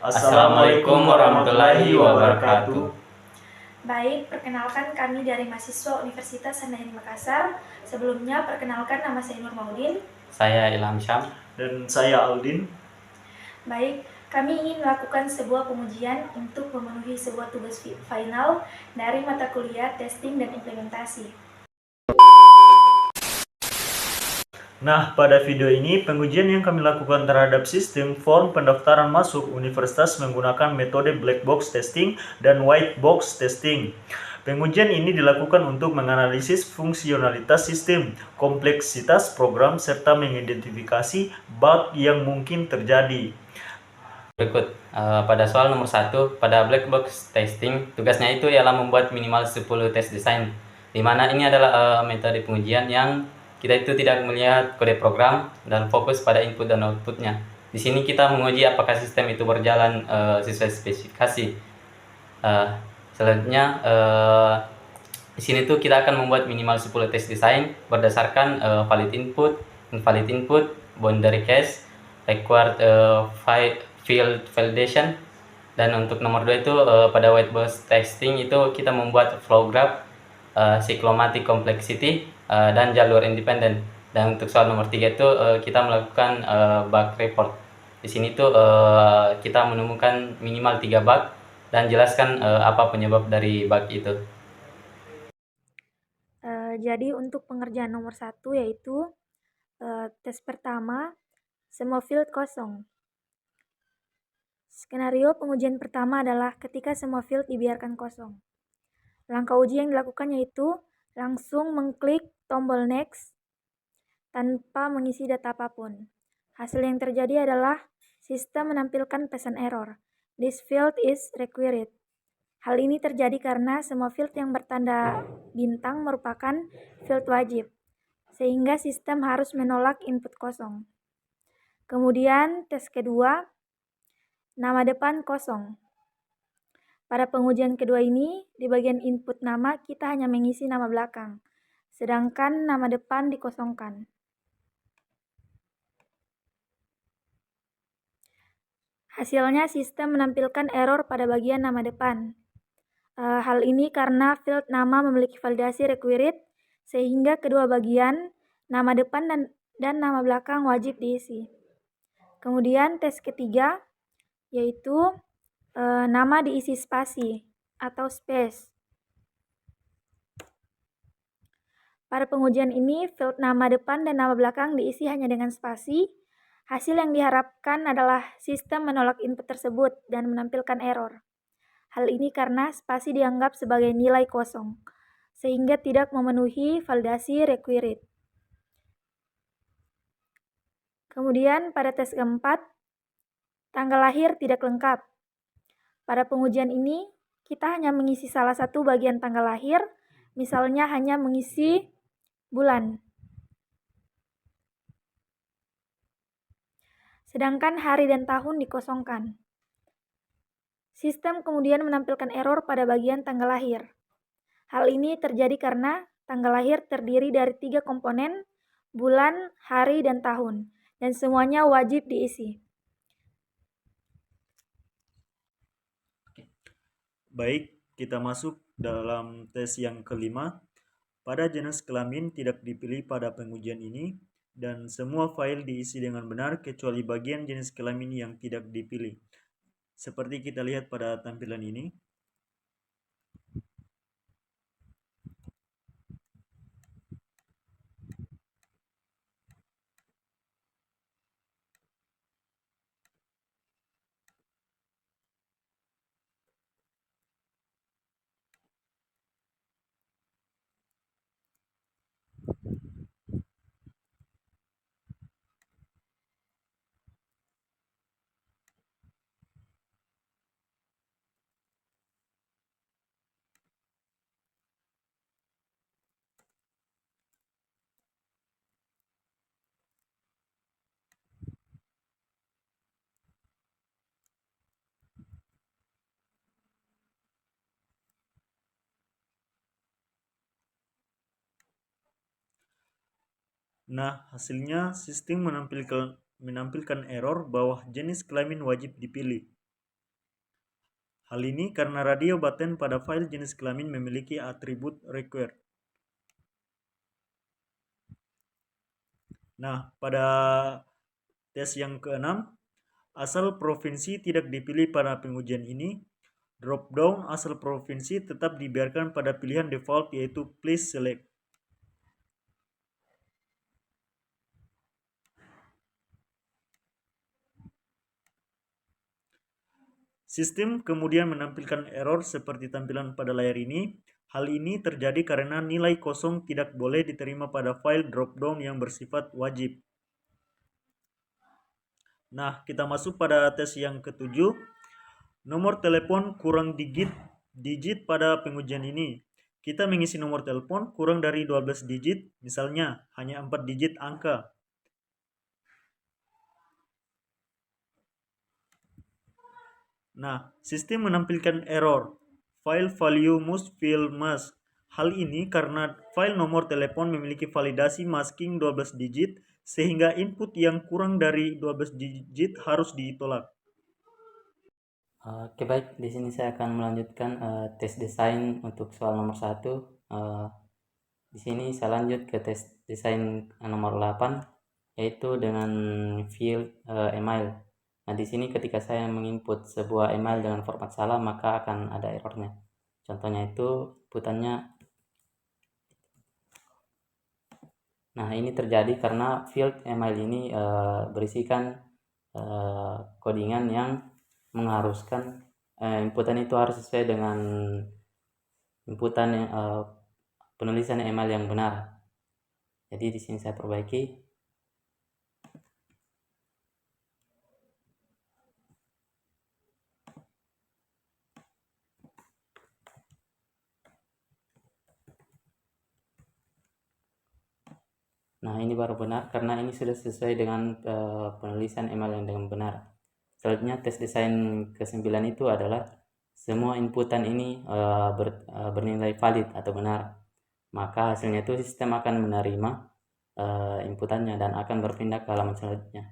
Assalamualaikum warahmatullahi wabarakatuh. Baik, perkenalkan kami dari mahasiswa Universitas Sanain Makassar. Sebelumnya, perkenalkan nama saya Nur Maudin. Saya Ilham Syam. Dan saya Aldin. Baik, kami ingin melakukan sebuah pengujian untuk memenuhi sebuah tugas final dari mata kuliah testing dan implementasi. Nah, pada video ini pengujian yang kami lakukan terhadap sistem form pendaftaran masuk universitas menggunakan metode black box testing dan white box testing. Pengujian ini dilakukan untuk menganalisis fungsionalitas sistem, kompleksitas program, serta mengidentifikasi bug yang mungkin terjadi. Berikut, pada soal nomor 1, pada black box testing, tugasnya itu ialah membuat minimal 10 tes desain, di mana ini adalah metode pengujian yang kita itu tidak melihat kode program dan fokus pada input dan outputnya. Di sini kita menguji apakah sistem itu berjalan sesuai spesifikasi. Selanjutnya, di sini tuh kita akan membuat minimal 10 tes desain berdasarkan valid input, invalid input, boundary case, required field validation. Dan untuk nomor 2 itu pada white box testing itu kita membuat flow graph, cyclomatic complexity, dan jalur independen. Dan untuk soal nomor 3 itu kita melakukan bug report. Di sini tuh kita menemukan minimal 3 bug dan jelaskan apa penyebab dari bug itu. Jadi untuk pengerjaan nomor 1 yaitu tes pertama, semua field kosong. Skenario pengujian pertama adalah ketika semua field dibiarkan kosong. Langkah uji yang dilakukan yaitu langsung mengklik tombol next tanpa mengisi data apapun. Hasil yang terjadi adalah sistem menampilkan pesan error. This field is required. Hal ini terjadi karena semua field yang bertanda bintang merupakan field wajib, sehingga sistem harus menolak input kosong. Kemudian tes kedua, nama depan kosong. Pada pengujian kedua ini, di bagian input nama kita hanya mengisi nama belakang, sedangkan nama depan dikosongkan. Hasilnya sistem menampilkan error pada bagian nama depan. Hal ini karena field nama memiliki validasi required, sehingga kedua bagian, nama depan dan nama belakang wajib diisi. Kemudian tes ketiga, yaitu nama diisi spasi atau space. Pada pengujian ini, field nama depan dan nama belakang diisi hanya dengan spasi. Hasil yang diharapkan adalah sistem menolak input tersebut dan menampilkan error. Hal ini karena spasi dianggap sebagai nilai kosong, sehingga tidak memenuhi validasi required. Kemudian pada tes keempat, tanggal lahir tidak lengkap. Pada pengujian ini, kita hanya mengisi salah satu bagian tanggal lahir, misalnya hanya mengisi bulan. Sedangkan hari dan tahun dikosongkan. Sistem kemudian menampilkan error pada bagian tanggal lahir. Hal ini terjadi karena tanggal lahir terdiri dari 3 komponen, bulan, hari, dan tahun, dan semuanya wajib diisi. Baik, kita masuk dalam tes yang kelima. Pada jenis kelamin tidak dipilih pada pengujian ini, dan semua file diisi dengan benar kecuali bagian jenis kelamin yang tidak dipilih. Seperti kita lihat pada tampilan ini. Nah, hasilnya sistem menampilkan error bahwa jenis kelamin wajib dipilih. Hal ini karena radio button pada file jenis kelamin memiliki atribut required. Nah, pada tes yang keenam, asal provinsi tidak dipilih pada pengujian ini, drop-down asal provinsi tetap dibiarkan pada pilihan default yaitu please select. Sistem kemudian menampilkan error seperti tampilan pada layar ini. Hal ini terjadi karena nilai kosong tidak boleh diterima pada file drop-down yang bersifat wajib. Nah, kita masuk pada tes yang ketujuh. Nomor telepon kurang digit pada pengujian ini. Kita mengisi nomor telepon kurang dari 12 digit, misalnya hanya 4 digit angka. Nah, sistem menampilkan error, file value must fill mask. Hal ini karena file nomor telepon memiliki validasi masking 12 digit, sehingga input yang kurang dari 12 digit harus ditolak. Oke, baik, di sini saya akan melanjutkan tes desain untuk soal nomor 1. Di sini saya lanjut ke tes desain nomor 8, yaitu dengan field email. Nah, di sini ketika saya menginput sebuah email dengan format salah, maka akan ada errornya. Contohnya itu inputannya. Nah, ini terjadi karena field email ini berisikan codingan yang mengharuskan inputan itu harus sesuai dengan inputan penulisan email yang benar. Jadi di sini saya perbaiki. Nah, ini baru benar karena ini sudah sesuai dengan penulisan email yang dengan benar. Selanjutnya tes desain ke-9 itu adalah semua inputan ini bernilai valid atau benar. Maka hasilnya itu sistem akan menerima inputannya dan akan berpindah ke halaman selanjutnya.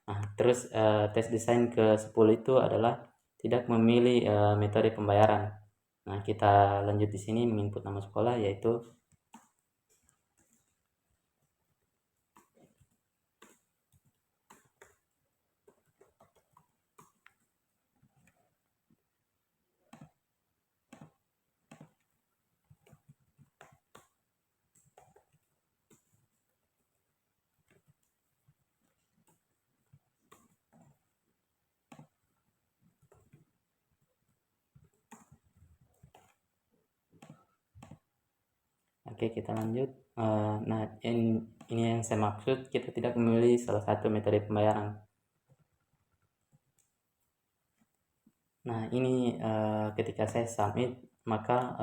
Nah, terus tes desain ke-10 itu adalah tidak memilih metode pembayaran. Nah, kita lanjut di sini menginput nama sekolah yaitu Oke, kita lanjut. Nah, ini yang saya maksud, kita tidak memilih salah satu metode pembayaran. Nah, ini ketika saya submit, maka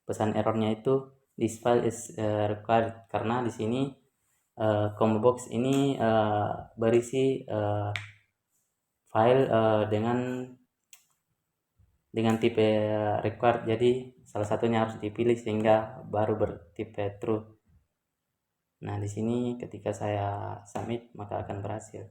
pesan errornya itu this file is required, karena di sini combo box ini berisi file dengan tipe required, jadi salah satunya harus dipilih sehingga baru bertipe true. Nah, di sini ketika saya submit maka akan berhasil.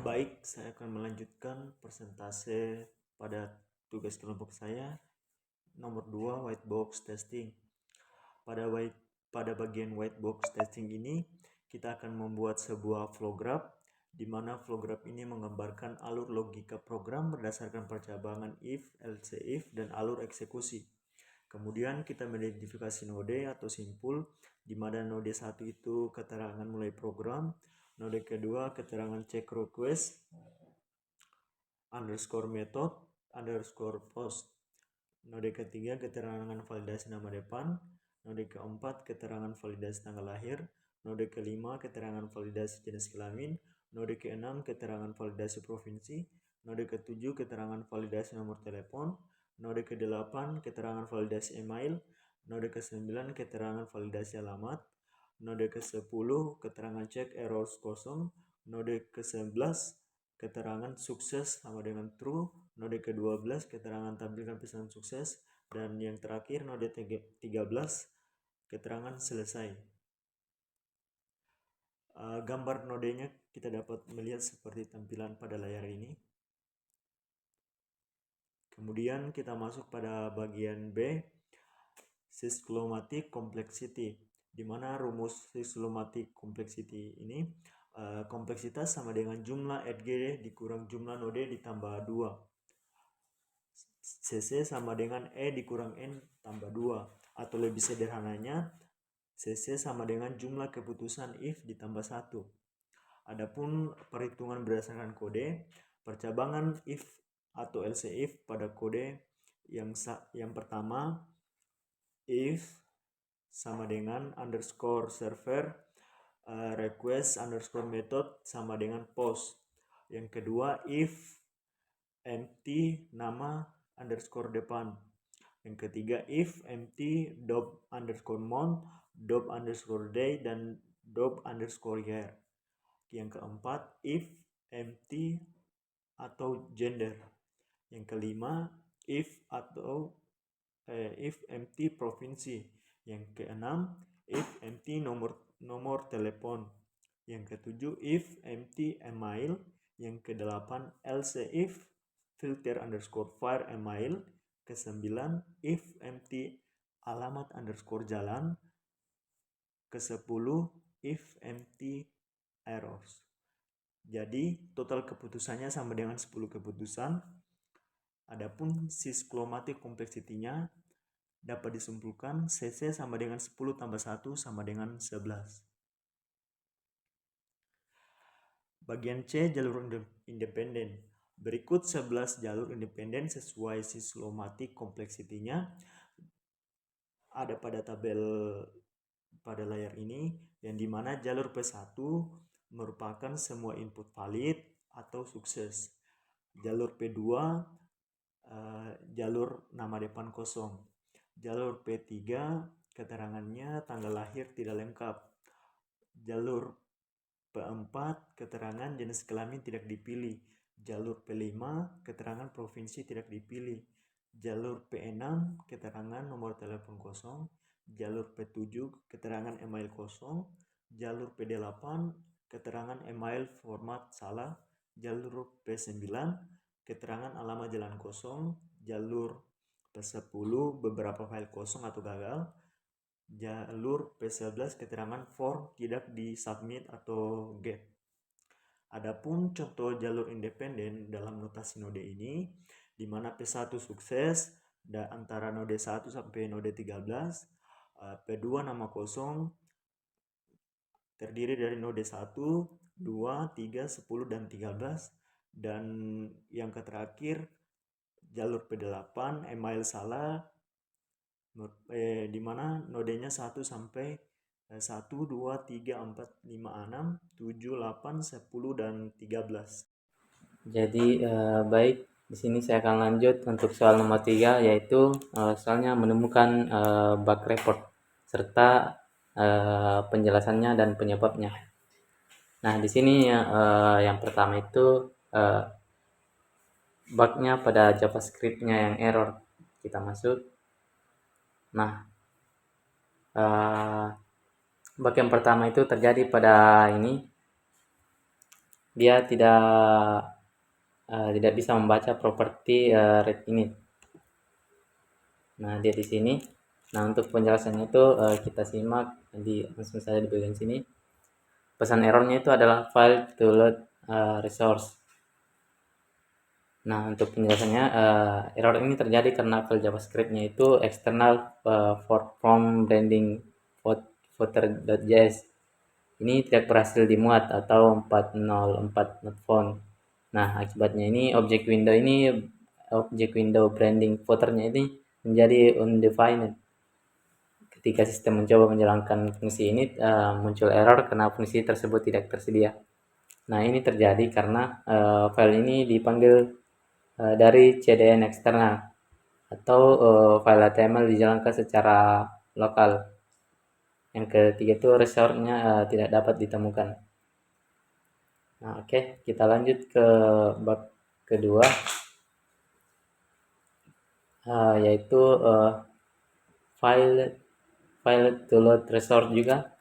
Baik, saya akan melanjutkan persentase pada tugas kelompok saya. Nomor 2, white box testing. Pada bagian white box testing ini, kita akan membuat sebuah flow graph, di mana flow graph ini menggambarkan alur logika program berdasarkan percabangan if, else if, dan alur eksekusi. Kemudian kita mengidentifikasi node atau simpul, di mana node 1 itu keterangan mulai program, node kedua keterangan check request, underscore method, underscore post. Node ketiga keterangan validasi nama depan, node keempat keterangan validasi tanggal lahir, node kelima keterangan validasi jenis kelamin, node keenam keterangan validasi provinsi, node ketujuh keterangan validasi nomor telepon, node kedelapan keterangan validasi email, node ke-9 keterangan validasi alamat, node ke-10 keterangan cek errors kosong, node ke-11 keterangan sukses sama dengan true, node ke-12 keterangan tampilkan pesan sukses, dan yang terakhir node 13 keterangan selesai. Gambar nodenya kita dapat melihat seperti tampilan pada layar ini. Kemudian kita masuk pada bagian B, cyclomatic complexity, di mana rumus cyclomatic complexity ini kompleksitas sama dengan jumlah EDG dikurang jumlah node ditambah 2. CC sama dengan E dikurang N tambah 2. Atau lebih sederhananya, CC sama dengan jumlah keputusan if ditambah 1. Adapun perhitungan berdasarkan kode, percabangan if atau else if pada kode yang pertama, if sama dengan underscore server request underscore method sama dengan post. Yang kedua, if empty nama underscore depan. Yang ketiga, if empty dob underscore month, dob underscore day, dan dob underscore year. Yang keempat, if empty atau gender. Yang kelima, if empty provinsi. Yang keenam, if empty nomor telepon. Yang ketujuh, if empty email. Yang kedelapan, else if filter underscore fire email. Kesembilan, if empty alamat underscore jalan. Kesepuluh, if empty errors. Jadi total keputusannya sama dengan 10 keputusan. Adapun cyclomatic complexity-nya dapat disimpulkan CC sama dengan 10 tambah 1 sama dengan 11. Bagian C, jalur independen. Berikut 11 jalur independen sesuai cyclomatic complexity-nya. Ada pada tabel pada layar ini, yang dimana jalur P1 merupakan semua input valid atau sukses. Jalur P2 jalur nama depan kosong. Jalur P3 keterangannya tanggal lahir tidak lengkap. Jalur P4 keterangan jenis kelamin tidak dipilih. Jalur P5 keterangan provinsi tidak dipilih. Jalur P6 keterangan nomor telepon kosong. Jalur P7 keterangan email kosong. Jalur P8 keterangan email format salah. Jalur P9 keterangan alamat jalan kosong. Jalur P10 beberapa file kosong atau gagal. Jalur P11 keterangan form tidak disubmit atau get. Adapun contoh jalur independen dalam notasi node ini, di mana P1 sukses antara node 1 sampai node 13, P2 nama kosong terdiri dari node 1, 2, 3, 10, dan 13, dan yang terakhir jalur P8 email salah, di mana nodenya 1 sampai 1, 2, 3, 4, 5, 6, 7, 8, 10, dan 13. Jadi baik, di sini saya akan lanjut untuk soal nomor 3, yaitu soalnya menemukan bug report serta penjelasannya dan penyebabnya. Nah, di sini yang pertama itu bugnya pada JavaScript-nya yang error. Kita masuk. Nah, bug yang pertama itu terjadi pada ini, dia tidak bisa membaca properti read init. Nah, dia di sini. Nah, untuk penjelasannya itu kita simak langsung saja di bagian sini. Pesan errornya itu adalah file to load resource. Nah, untuk penjelasannya, error ini terjadi karena file JavaScript-nya itu external from branding footer.js. Ini tidak berhasil dimuat atau 404 not found. Nah, akibatnya ini objek window branding footer-nya ini menjadi undefined. Ketika sistem mencoba menjalankan fungsi ini, muncul error karena fungsi tersebut tidak tersedia. Nah, ini terjadi karena file ini dipanggil dari CDN eksternal atau file HTML dijalankan secara lokal. Yang ketiga itu resource-nya tidak dapat ditemukan. Nah, oke, kita lanjut ke bug kedua, yaitu file to load resource juga.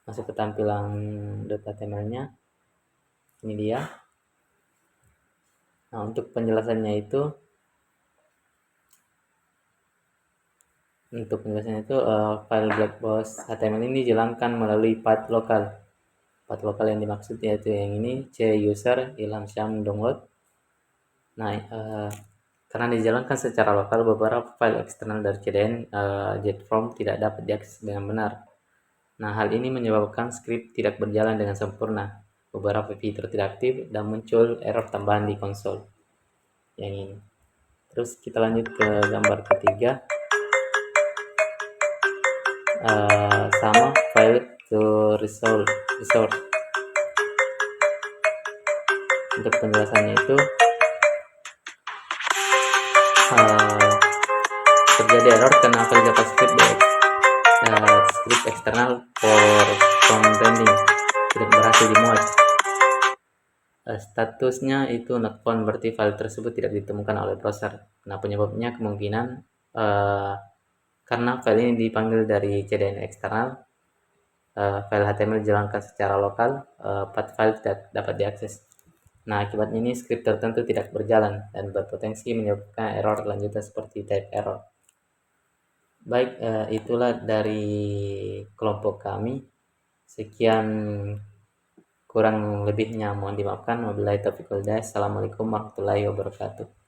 masuk ke tampilan .html-nya. Ini dia. Nah, untuk penjelasannya itu file blackbox HTML ini dijalankan melalui path lokal. Path lokal yang dimaksud yaitu yang ini, c user Ilham Syam download. Nah, karena dijalankan secara lokal, beberapa file eksternal dari CDN JetForm tidak dapat diakses dengan benar. Nah, hal ini menyebabkan script tidak berjalan dengan sempurna. Beberapa fitur tidak aktif dan muncul error tambahan di konsol. Yang ini. Terus kita lanjut ke gambar ketiga. Sama file to resource. Untuk penjelasannya itu terjadi error karena file JavaScript script eksternal for rendering tidak berhasil dimuat. Statusnya itu not found, berarti file tersebut tidak ditemukan oleh browser. Nah, penyebabnya kemungkinan karena file ini dipanggil dari CDN eksternal, file HTML dijalankan secara lokal, path file tidak dapat diakses. Nah, akibatnya ini script tertentu tidak berjalan dan berpotensi menyebabkan error lanjutan seperti type error. Baik, itulah dari kelompok kami. Sekian, kurang lebihnya mohon dimaafkan. Wabillahi taufiq wal hidayah. Assalamualaikum warahmatullahi wabarakatuh.